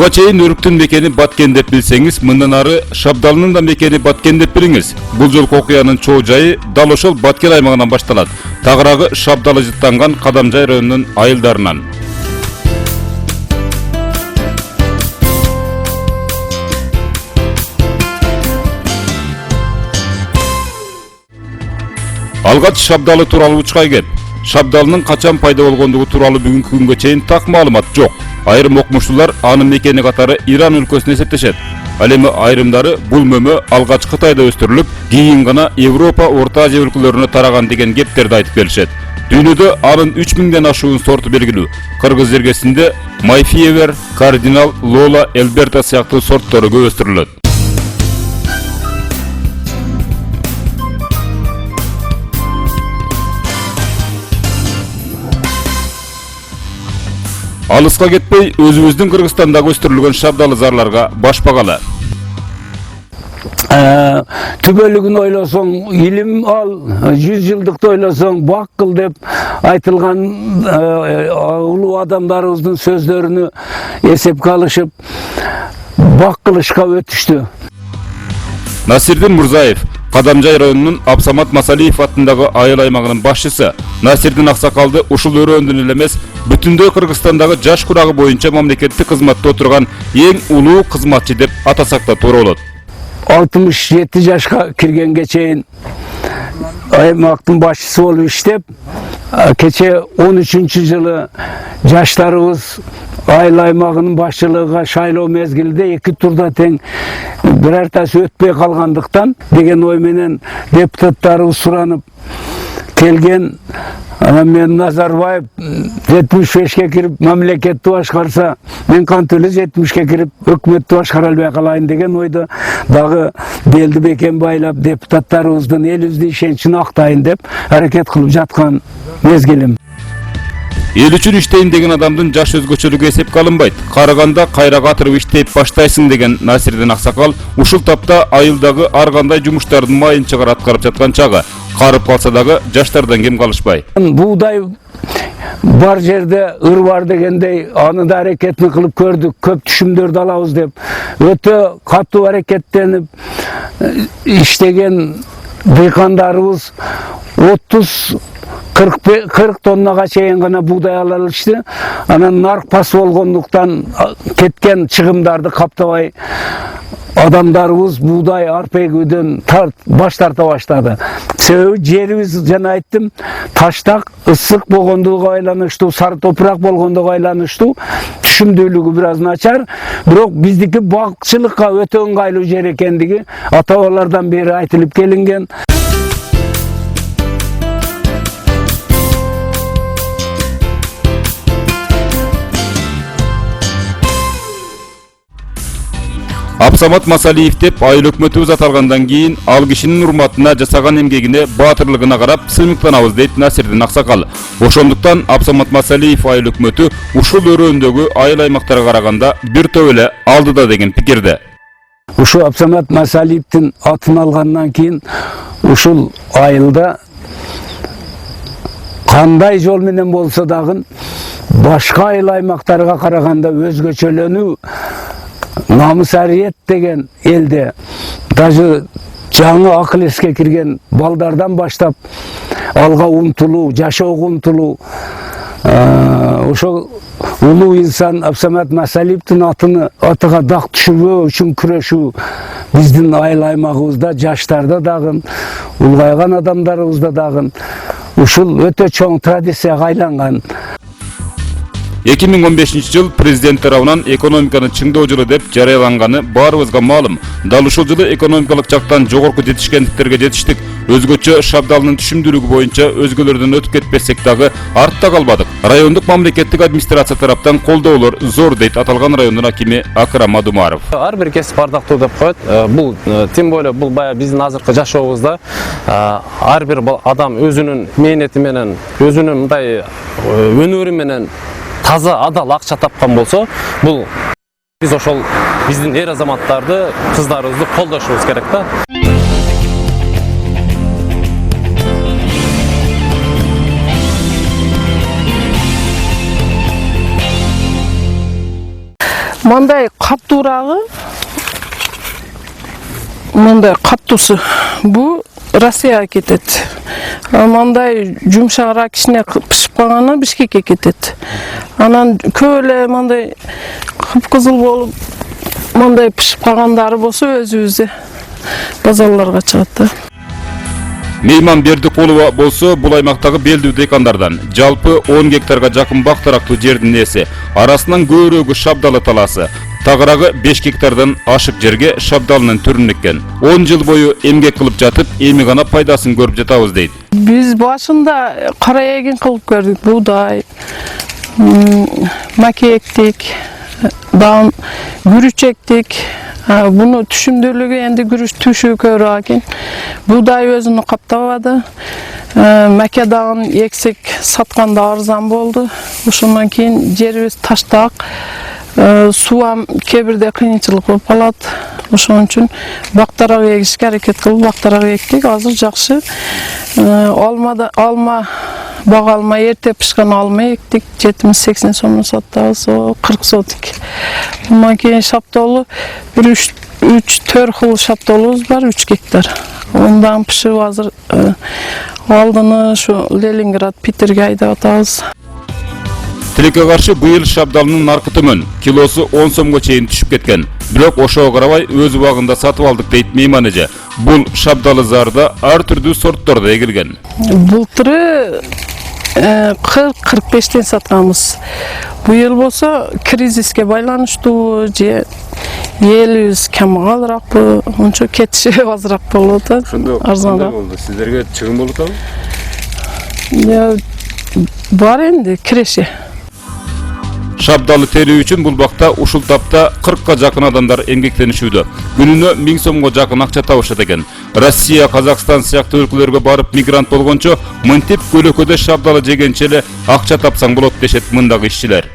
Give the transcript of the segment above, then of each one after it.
Буга чейин Өрүктүн мекени Баткен деп билсеңиз, мындан ары Шабдалынын да мекени Баткен деп билиңиз. Бул жолку окуянын чоо жайы дал ошол Баткен аймагынан башталат. Тагыраагы Шабдалы жыттанган Кадамжай районунун айылдарынан. Алгач Шабдалы тууралуу учкай кеп. Шабдалынын качан пайда болгондугу тууралуу бүгүнкү күнгө чейин так маалымат жок. Айрым окумуштуулар анын мекени катары Иран өлкөсүнө эсептешет. Ал эми айрымдары бул мөмө алгач Кытайда өстүрүлүп, кийин гана Европа, Орто Азия өлкөлөрүнө тараган деген кептерди айтып келишет. Дүйнөдө анын 3000ден ашуун сорту белгилүү. Кыргыз жергесинде Майфиевер, Кардинал, Лола, Элберта сыяктуу сорттору көп өстүрүлөт. Алыска кетпей, өзүбүздүн Кыргызстандагы өстүрүлгөн шабдалы зарларга баш багалы. Түбөлүгүн ойлосоң, илим ал, 100 жылдыкты ойлосоң, бак кыл деп айтылган улуу адамдарыбыздын сөздөрүнү эсепке алышып, бак кылышка өтүштү. Насирдин Мурзаев, Кадамжай районунун Абсамат Масалиев аттындагы айыл аймагынын башчысы. Насирдин аксакалды ушул өрөөндөн эле эмес, бүтүндөй Кыргызстандагы жаш курагы боюнча мамлекеттик кызматта отурган эң улуу кызматчы деп атасак да туура болот. 67 жашка киргенге чейин аймактын башчысы болуп иштеп, кече 13-жылы жаштарыбыз айыл аймагынын башчылыгына шайлоо мезгилинде 2 турда тең бирартасы өтпөй калгандыктан деген ой менен депутаттарыбыз суранып келген. Мен Назарбаев 75ке кирип мамлекетти башкарса, мен кантип эле 70ке кирип өкмөттү башкара албай калайын деген ойдо дагы белди бекем байлап депутаттарыбыздын элибиздин ишеничин актайын деп аракет кылып жаткан мезгилим. Эл үчүн иштейин деген адамдын жаш өзгөчөлүгү эсепке алынбайт. Карыганда кайрага атырып иштеп баштайсың деген Насирдин аксакал ушул тапта айылдагы ар кандай жумуштардын майын чыгар аткарып жаткан чагы. Карып калса дагы жаштардан кем калышпай. Буудай бар жерде ыр бар дегендей, аны да аракетин кылып көрдүк, көп түшүмдөрдү алабыз деп. Өтө катуу аракеттенип иштеген дыйкандарыбыз 30-40 тоннага чейин гана буудай ала алышты. Анан нарк пас болгондуктан кеткен чыгымдарды каптабай адамдарыбыз буудай арпа эгүүдөн баш тарта баштады. Себеби жерибиз, жана айттым, таштак, ысык болгондугуна байланыштуу, сары топурак болгондугуна байланыштуу, түшүмдүүлүгү бир аз начар, бирок биздики бакчылыкка өтө ыңгайлуу жер экендиги ата-бабалардан бери айтылып келинген. Абсамат Масалиев деп айыл өкмөтүбүз аталгандан кийин ал кишинин урматына жасаган эмгегине, баатырлыгына карап сыймыктанабыз дейт Насирдин аксакал. Ошондуктан Абсамат Масалиев айыл өкмөтү ушул өрөөндөгү айыл аймактарга караганда бир топ эле алдыда деген пикирде. Ушул Абсамат Масалиевдин атын алгандан кийин ушул айылда кандай жол менен болсо дагы башка айыл аймактарга караганда өзгөчөлөнүү, намыс ариет деген элде, даже жаңы акыл эске кирген балдардан баштап алга умтулуу, жашоого умтулуу, ошол улуу инсан Абсамат Масалиевдин атыга дак түшүрбөө үчүн күрөшүү биздин айыл аймагыбызда, жаштарда дагы, улгайган адамдарыбызда дагы ушул өтө чоң традицияга айланган. 2015-жыл президент тарабынан экономиканы чыңдоо жылы деп жарыяланганы баарыбызга маалым. Дал ушул жылы экономикалык жактан жогорку жетишкендиктерге жетиштик. Өзгөчө Шабдалынын түшүмдүүлүгү боюнча өзгөлөрдөн өтүп кетпесек дагы артта калбадык. Райондук мамлекеттик администрация тараптан колдоолор зор дейт аталган райондун акими Акрам Адумаров. Ар бир кесип ардактуу деп коет. Бул тем более бул баягы биздин азыркы жашообузда ар бир адам өзүнүн мээнети менен, өзүнүн мындай өнөрү менен таза адал акча тапкан болсо, бул биз ошол биздин эр азаматтарды, кыздарыбызды колдошубуз керек да. Мындай каттуурагы, мындай каттуусу бу Россияга кетет. Мындай жумшагыраак кичине пишип калганы Бишкекке кетет. Анан көп эле мындай кыпкызыл болуп, мындай пишип калгандары болсо өзүбүздө базарларга чыгат да. Мейман Бердикулова болсо бул аймактагы белдүү дыйкандардан. Жалпы 10 гектарга жакын бактырактуу жердин ээси. Арасынан көбүрөөгү шабдалы таласы. Тагырагы 5 гектардан ашык жерге шабдалынын түрүн эккен. 10 жыл бою эмгек кылып жатып, эми гана пайдасын көрүп жатабыз дейт. Биз башында кара эгин кылып көрдүк, буудай, маке эктик, дан күрүч эктик. Буну түшүмдүүлүгү энди күрүч түшү көрө экен. Буудай өзүнү каптабады. Маке дагын эксек сатканда арзан болду. Ошондон кийин жерибиз таштак. Суам кебирде кыйынчылык болуп калат. Ошон үчүн бактарак эгишке аракет кылып бактарак эктик. Азыр жакшы. Алма бага алма эрте пишкан алма эктик. 70-80 сомдон саттабыз, 40 сотик. Андан кийин шаптолу 3-4 хил шаптолубуз бар, 3 гектар. Ондан пишип азыр алдыны шу Ленинград, Питерге айдап атабыз. Тилекке каршы быйыл шабдалынын наркы төмөн, килосу 10 сомго чейин түшүп кеткен. Бирок ошого карабай өз убагында сатып алдык дейт мейман эже. Бул шабдалы зарда ар түрдүү сорттарда эгилген. Бултыры 40-45тен сатканбыз. Быйыл болсо кризиске байланыштуу же элибиз камгалыраакпы, ончо кетиши азыраак болот да. Арзаныраак болду. Сиздерге чыгым болуп атабы? Бар энди киреше. Шабдалы терүү үчүн бул бакта ушул тапта 40га жакын адамдар эмгектенишүүдө. Күнүнө 1000 сомго жакын акча табышат экен. Россия, Казакстан сыяктуу өлкөлөргө барып мигрант болгончо мынтип көлөкөдө шабдалы жегенче эле акча тапсаң болот дешет мындагы ишчилер.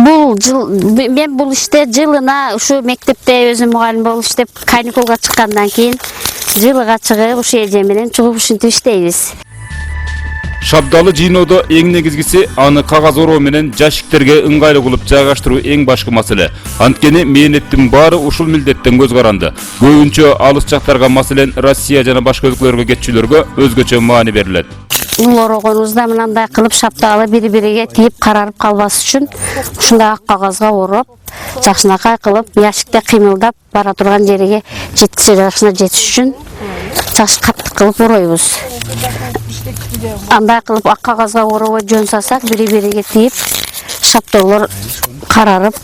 Мен бул иште жылына ушу мектепте өзүм мугалим болуп иштеп каникулга чыккандан кийин жылыга чыгып ушу эже менен чугуп ушинтип иштейбиз. Шабдалы жыйноодо эң негизгиси аны кагаз ороо менен жашиктерге ыңгайлуу кылып жайгаштыруу эң башкы маселе. Анткени мээнеттин баары ушул милдеттен көз каранды. Көбүнчө алыс жактарга, маселен Россия жана башка өлкөлөргө кетчүлөргө өзгөчө маани берилет. Ул орогонубузда мындай кылып шапталы бири-бириге тийип карарып калбас үчүн ушундай ак кагазга ороп, жакшынакай кылып, яшикте кыймылдап бара турган жерге жакшына жетиш үчүн жакшы каттык кылып оройбуз. Андай кылып ак кагазга оробой жөн салсак, бири-бириге тийип, шаптолор карарып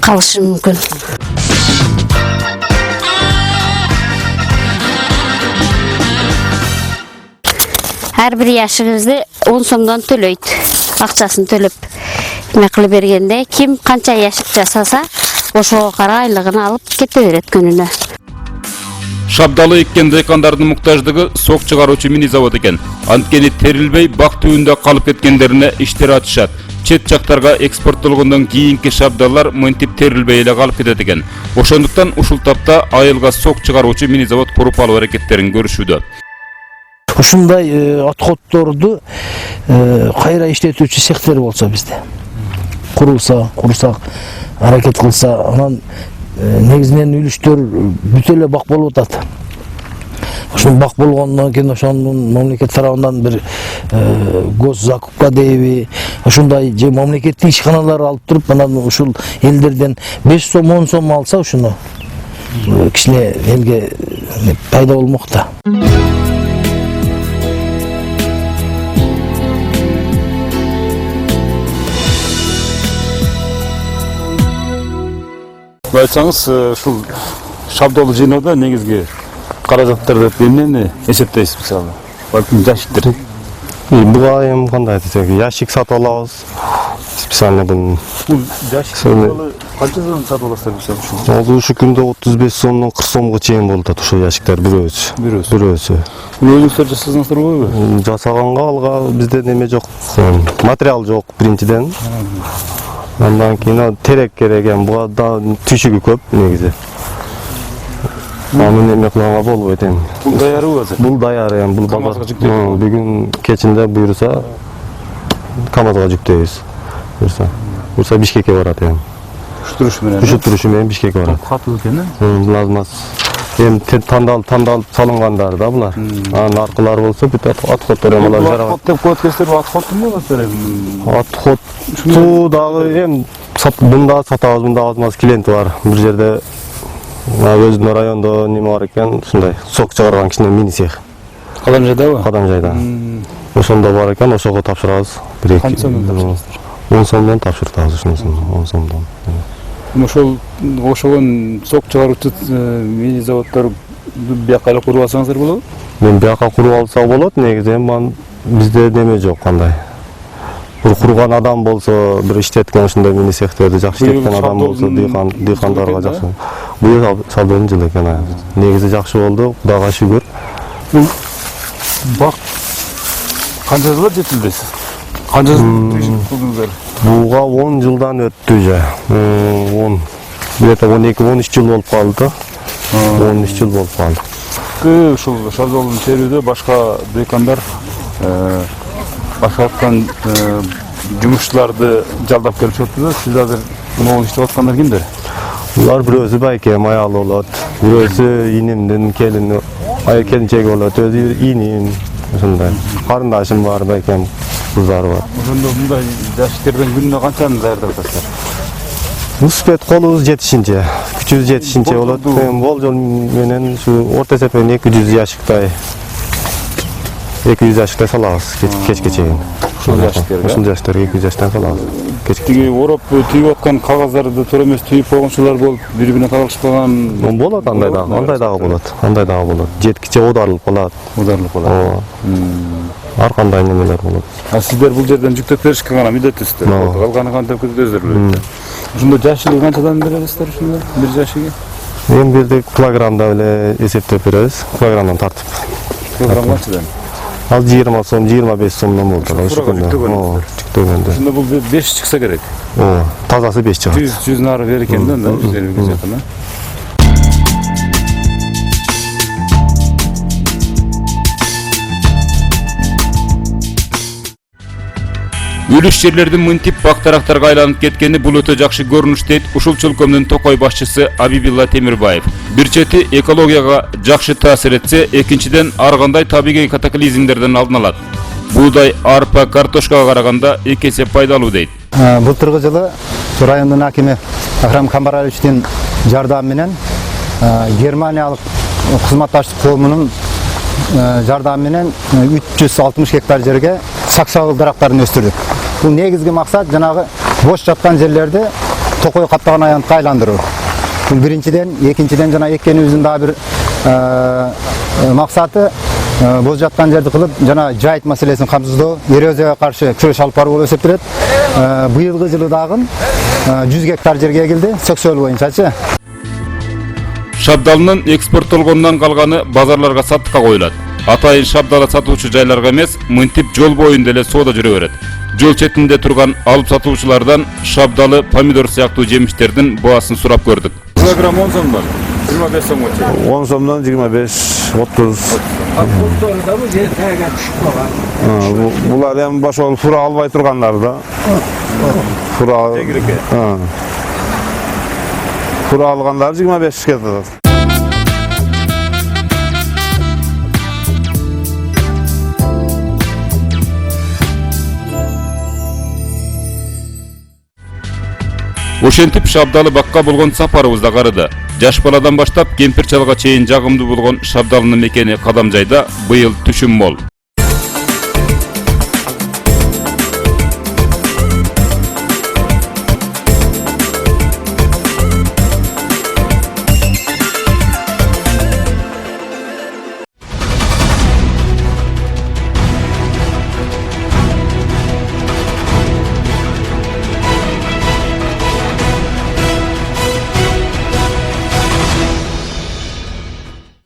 калышы мүмкүн. Ар бир яшыгыбызды 10 сомдон төлөйт. Акчасын төлөп эме кылып бергенде ким канча яшык жасаса, ошого карай айлыгын алып кете берет күнүнө. Шабдалы эккен дыйкандардын муктаждыгы сок чыгаруучу мини завод экен. Анткени терилбей бак түбүндө калып кеткендерине иштер ачышат. Чет жактарга экспорттолгондон кийинки шабдалар мынтип терилбей эле калып кетет экен. Ошондуктан ушул тапта айылга сок чыгаруучу мини завод куруп алуу аракеттерин көрүшүүдө. Ушундай отходторду кайра иштетүүчү цехтер болсо бизде курсак аракет кылса, анан негизинен үлүштөр бүт эле бак болуп атат. Ошол бак болгондон кийин ошонун мамлекет тарабынан бир госзакупка дейби, ошондой же мамлекеттик ишканалар алып туруп, анан ушул элдерден 5 сом 10 сом алса, ушуну кичине элге пайда болмок да. Айтсаңыз, ушул шабдалы жыйноодо негизги каражаттарды эмнени эсептейсиз мисалы? Балким жашиктер. Буга эми кандай айтсак, ящик сатып алабыз. Специальныйдан. Бул жашик канча сом сатып аласыздар мисалы? Ал ушу күндө 35 сомдон 40 сомго чейин болуп атат ушул ящиктер бирөөсү. Өзүңүздөр жасасаңыздар болбойбу? Жасаганга алга бизде неме жок, материал жок биринчиден. Ondan keyin terek керек эми буга да түшүгү көп негизи. Аны неме кылганга болбойт эми. Бул даярбы азыр? Бул даяр эми, бул базар. КамАЗга жүктөйбүз. Бүгүн кечинде буюрса КамАЗга жүктөйбүз. Буюрса Бишкекке барат эми. Туруш менен. Ушу турушу менен Бишкекке барат. Катуу экен. Лазмас. Эми тандалып салынгандары да булар. Анын аркылары болсо бүт отходтор эми алар жарагат. Отход деп коеткестер, отходтун болот эми. Отходту дагы эми мында сатабыз, мында азмаз клиенти бар. Бир жерде өзүнүн райондо неме бар экен, ушундай сок чыгарган кичине мини цех. Кадамжайдабы? Кадамжайда. Ошондо бар экен, ошого тапшырабыз. Канча сомдон тапшырасыздар? 10 сомдон тапшыртабыз ушунусун, 10 сомдон. Ошол ошогон сок чыгаруучу мини заводдор бияка эле куруп алсаңыздар болобу? Мен бияка куруп алса болот, негизи эми бизде неме жок кандай. Бир курган адам болсо, бир иштеткен ушундай мини цехтерди жакшы иштеткен адам болсо, дыйкандарга жакшы. Бул шабдолдун жылы экен. Негизи жакшы болду, Кудайга шүгүр. Бул бак канча жылга жетилбейсиз? Канча жыл кылдыңыздар? Буга 10 жылдан өттү же. 10 где-то 12-13 жыл болуп калды. 13 жыл болуп калды. Ушул шабдолдун чебирде башка дыйкандар башкарткан жумушчуларды жалдап келип жатты. Сиз азыр могул иштеп аткандар кимдер? Булар бирөөсү байкем аял болот, бирөөсү инимдин келини, келинчеги болот, өзү иним, ушундай. Карындашым бар, байкем кыздары бар. Ошондо мындай жашиктерден күнүнө канчаны даярдап атасыздар? Успет колубуз жетишинче, күчүбүз жетишинче болот. Болжол менен ушу орто эсепен 200 жашыктай. 200 жашыктай салабыз кечке чейин. Ушул жашиктерге. Ушул жашиктерге 200 жаштан салабыз. Тиги ороп түйүп аткан кагаздарды туура эмес түйүп койгончулар болуп, бири-бирине кагылышып калган. Болот андай дагы болот. Жеткиче оодарылып калат. Ооба. Ар кандай немелер болот. Сиздер бул жерден жүктөп беришке гана милдеттисиздер. Калганы кантип өзүлөр билет. Ошондо жашыгы канчадан бересиздер ушуну? Бир жашыгы? Эми бирди килограммда эле эсептеп беребиз. Килограммдан тартып. Килограмм канчадан? Ал 20 сом, 25 сомдон болду. Ошо жүктөгөндө. Ошондо бул 5 чыкса керек. Тазасы 5 чыгат. 100 нары бер экен да, 150 жакын. Үлүш жерлердин мынтип бактарактарга айланып кеткени бул өтө жакшы көрүнүш дейт ушул чөлкөмдүн Токой башчысы Абибилла Темирбаев. Бир чети экологияга жакшы таасир этсе, экинчиден ар кандай табигый катаклизмдерден алдын алат. Буудай, арпа, картошкага караганда 2 эсе пайдалуу дейт. Былтыркы жылы райондун акими Акрам Камбараличтин жардамы менен Германиялык кызматташтык коомунун жардамы менен 360 гектар жерге саксагыл дарактарын өстүрдүк. Бул негизги максат жанагы бош жаткан жерлерди Токой каптаган аянтка айландыруу. Бул биринчиден, экинчиден жана эккенибиздин дагы бир максаты бош жаткан жерди кылып, жана жайыт маселесин камсыздоо, эрозияга каршы күрөш алып баруу болуп эсептелет. Быйылгы жылы дагы 100 гектар жерге эгилди, сөксөл боюнчачы. Шабдалынын экспорттолгондон калганы базарларга саттыкка коюлат. Атайын шабдалы сатуучу жайларга эмес, мынтип жол боюнда эле соода жүрө берет. Жол четинде турган алып сатуучулардан шабдалы, помидор сыяктуу жемиштердин баасын сурап көрдүк. Килограмм 10 сомдон 25 сомго чейин. 10 сомдон 25, 30. Булар эми ошол фура албай тургандар да. Фура. Фура алгандар 25 кетет. Ошентип шабдалы бакка болгон сапарыбыз да карыды. Жаш баладан баштап кемпир чалга чейин жагымдуу болгон шабдалынын мекени Кадамжайда быйыл түшүм мол.